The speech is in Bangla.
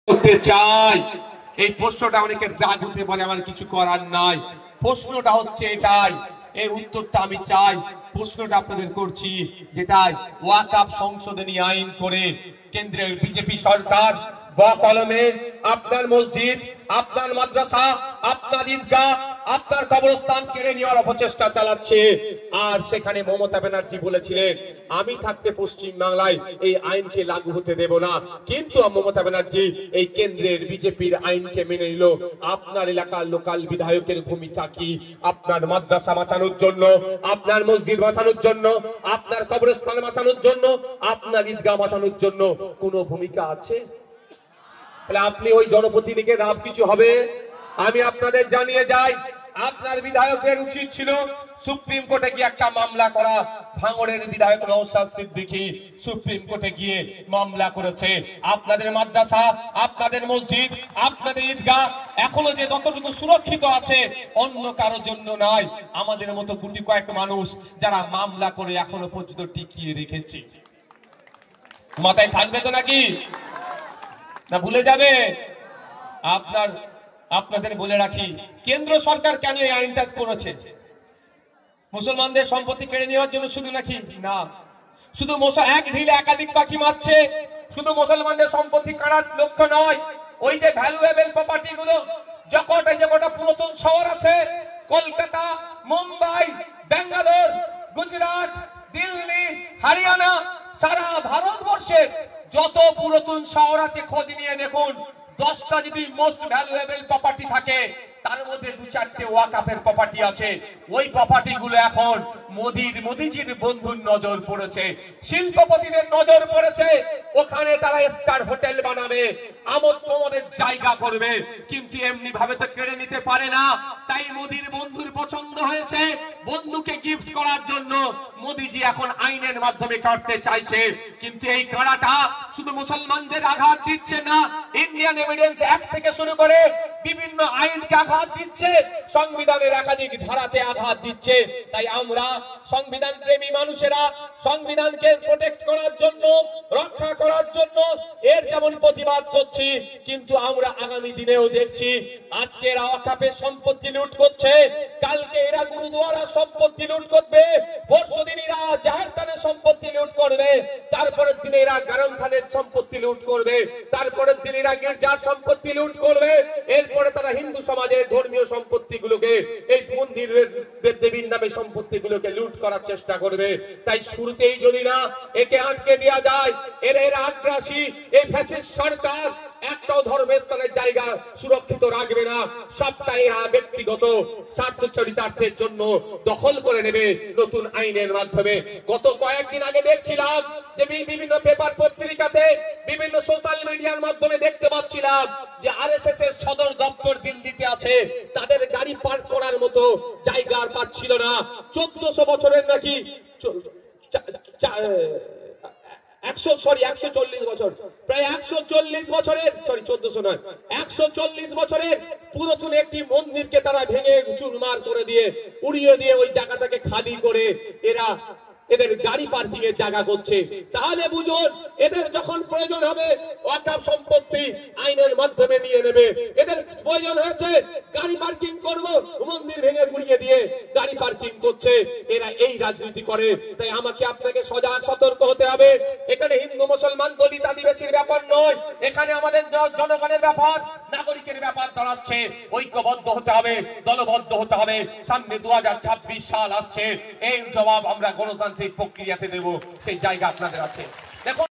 করতে চাই। এই প্রশ্নটা অনেকের রাগ হতে পারে, আমার কিছু করার নাই। প্রশ্নটা হচ্ছে এটাই, এই উত্তরটা আমি চাই। প্রশ্নটা আপনাদের করছি, যেটাই ওয়াকফ সংশোধনী আইন করে কেন্দ্রের বিজেপি সরকার বকলমে আপনার মসজিদ, আপনার মাদ্রাসা, আপনার ঈদগাহ, আপনার কবরস্থান কেড়ে নেওয়ার অপচেষ্টা চালাচ্ছে। আর সেখানে মমতা ব্যানার্জি বলেছিলেন, আমি থাকতে পশ্চিম বাংলায় এই আইনকে লাগু হতে দেব না। কিন্তু মমতা ব্যানার্জি এই কেন্দ্রের বিজেপির আইনকে মেনে নিল। আপনার এলাকার লোকাল বিধায়কের ভূমিকা কি? আপনার মাদ্রাসা বাঁচানোর জন্য, আপনার মসজিদ বাঁচানোর জন্য, আপনার কবরস্থান বাঁচানোর জন্য, আপনার ঈদগাহ বাঁচানোর জন্য কোনো ভূমিকা আছে? আপনি ওই জনপ্রতিনিধিকে লাভ কিছু হবে? আমি আপনাদের জানিয়ে যাই, আপনার বিধায়কের উচিত ছিল সুপ্রিম কোর্টে গিয়ে একটা মামলা করা। ভাঙড়ের বিধায়ক নওশাদ সিদ্দিকী সুপ্রিম কোর্টে গিয়ে মামলা করেছে। আপনাদের মাদ্রাসা, আপনাদের মসজিদ, আপনাদের ঈদগাহ এখনো যে যতটুকু সুরক্ষিত আছে অন্য কারোর জন্য নয়। আমাদের মতো গুটি কয়েক মানুষ যারা মামলা করে এখনো পর্যন্ত টিকিয়ে রেখেছে। মাথায় থাকবে তো নাকি? না ভুলে যাবে? আপনাদের বলে রাখি, কেন্দ্র সরকার কেন এই আইনটা করেছে? মুসলমানদের সম্পত্তি কেড়ে নেওয়ার জন্য শুধু নাকি? না, শুধু এক ঢিলে একাধিক পাখি মারছে। শুধু মুসলমানদের সম্পত্তি কাড়ার লক্ষ্য নয়, ওই যে ভ্যালুয়েবল প্রপার্টি গুলো যে কটা পুরাতন শহর আছে, কলকাতা, মুম্বাই, বেঙ্গালোর, গুজরাট, দিল্লি, হরিয়ানা, সারা ভারতবর্ষে যত পুরাতন শহর আছে খোঁজ নিয়ে দেখুন, 10টা যদি মোস্ট ভ্যালুয়েবল প্রপার্টি থাকে তার মধ্যে 2-4টে ওয়াকফের প্রপার্টি আছে। ওই প্রপার্টি গুলো এখন মোদিজির বন্ধুর নজর পড়েছে, শিল্পপতিদের নজর পড়েছে। ওখানে তারা স্টার হোটেল বানাবে, আমোদ প্রমোদের জায়গা করবে, কিন্তু এমনি ভাবে তো কেড়ে নিতে পারে না। তাই মোদির বন্ধুর পছন্দ হয়েছে, বন্ধুকে গিফট করার জন্য মোদিজি এখন আইনের মাধ্যমে কাটতে চাইছে। কিন্তু এই কাড়াটা শুধু মুসলমানদের আঘাত দিচ্ছে না, ইন্ডিয়ান এভিডেন্স অ্যাক্ট থেকে শুরু করে বিভিন্ন আইনকে আঘাত দিচ্ছে, সংবিধানের একাধিক ধারাতে আঘাত দিচ্ছে। তাই আমরা সংবিধান প্রেমী মানুষেরা সংবিধানকে প্রোটেক্ট করার জন্য, রক্ষা করার জন্য এর যেমন প্রতিবাদ করছি, কিন্তু আমরা আগামী দিনেও দেখছি আজকে এরা ওয়াকফের সম্পত্তি লুট করছে, কালকে এরা গুরুদুয়ারা সম্পত্তি লুট করবে, পরশুদিন এরা জাহের খানের সম্পত্তি লুট করবে, তারপরের দিনে এরা গরম খানের সম্পত্তি লুট করবে, তারপরের দিন এরা গির্জার সম্পত্তি লুট করবে, এরপরে তারা হিন্দু সমাজের ধর্মীয় সম্পত্তিগুলোকে, এই মন্দিরের দেবীর নামে সম্পত্তিগুলোকে লুট করার চেষ্টা করবে। তাই শুরুতেই যদি না একে আটকে দেওয়া যায়, এরা আগ্রাসী এই ফ্যাসিস্ট সরকার একটাও ধর্মস্থানের জায়গা সুরক্ষিত রাখবে না, সবটাই এরা ব্যক্তিগত স্বার্থ চরিতার্থের জন্য দখল করে নেবে নতুন আইনের মাধ্যমে। গত কয়েকদিন আগে দেখছিলাম যে বিভিন্ন পেপার পত্রিকাতে, বিভিন্ন সোশ্যাল মিডিয়ার মাধ্যমে দেখতে পাচ্ছিলাম যে আরএসএস এর সদর দপ্তর দিল্লিতে আছে, তাদের গাড়ি পার্ক করার মতো জায়গা আর পাচ্ছিল না। 1400 বছরের নাকি 140 বছর, প্রায় 140 বছরের, সরি 1400 নয়, 140 বছরের পুরাতন একটি মন্দিরকে তারা ভেঙে চুরমার করে দিয়ে, উড়িয়ে দিয়ে ওই জায়গাটাকে খালি করে এদের গাড়ি পার্কিং এর জায়গা করছে। তাহলে বুঝুন, এদের যখন প্রয়োজন হবে ওয়াকফ সম্পত্তি আইনের মাধ্যমে নিয়ে নেবে। এদের প্রয়োজন হয়েছে গাড়ি পার্কিং করব, মন্দির ভেঙে গুড়িয়ে দিয়ে গাড়ি পার্কিং করছে। এরা এই রাজনীতি করে। তাই আমাকে আপনাকে সজাগ সতর্ক হতে হবে। এখানে হিন্দু মুসলমান দলিত আদিবাসীর ব্যাপার নয়, এখানে আমাদের জনগণের ব্যাপার, নাগরিকের ব্যাপার দাঁড়াচ্ছে। ঐক্যবদ্ধ হতে হবে, দলবদ্ধ হতে হবে। সামনে 2026 সাল আসছে, এই জবাব আমরা গণতান্ত্রিক প্রক্রিয়াতে দেব, সেই জায়গা আপনাদের আছে। দেখুন।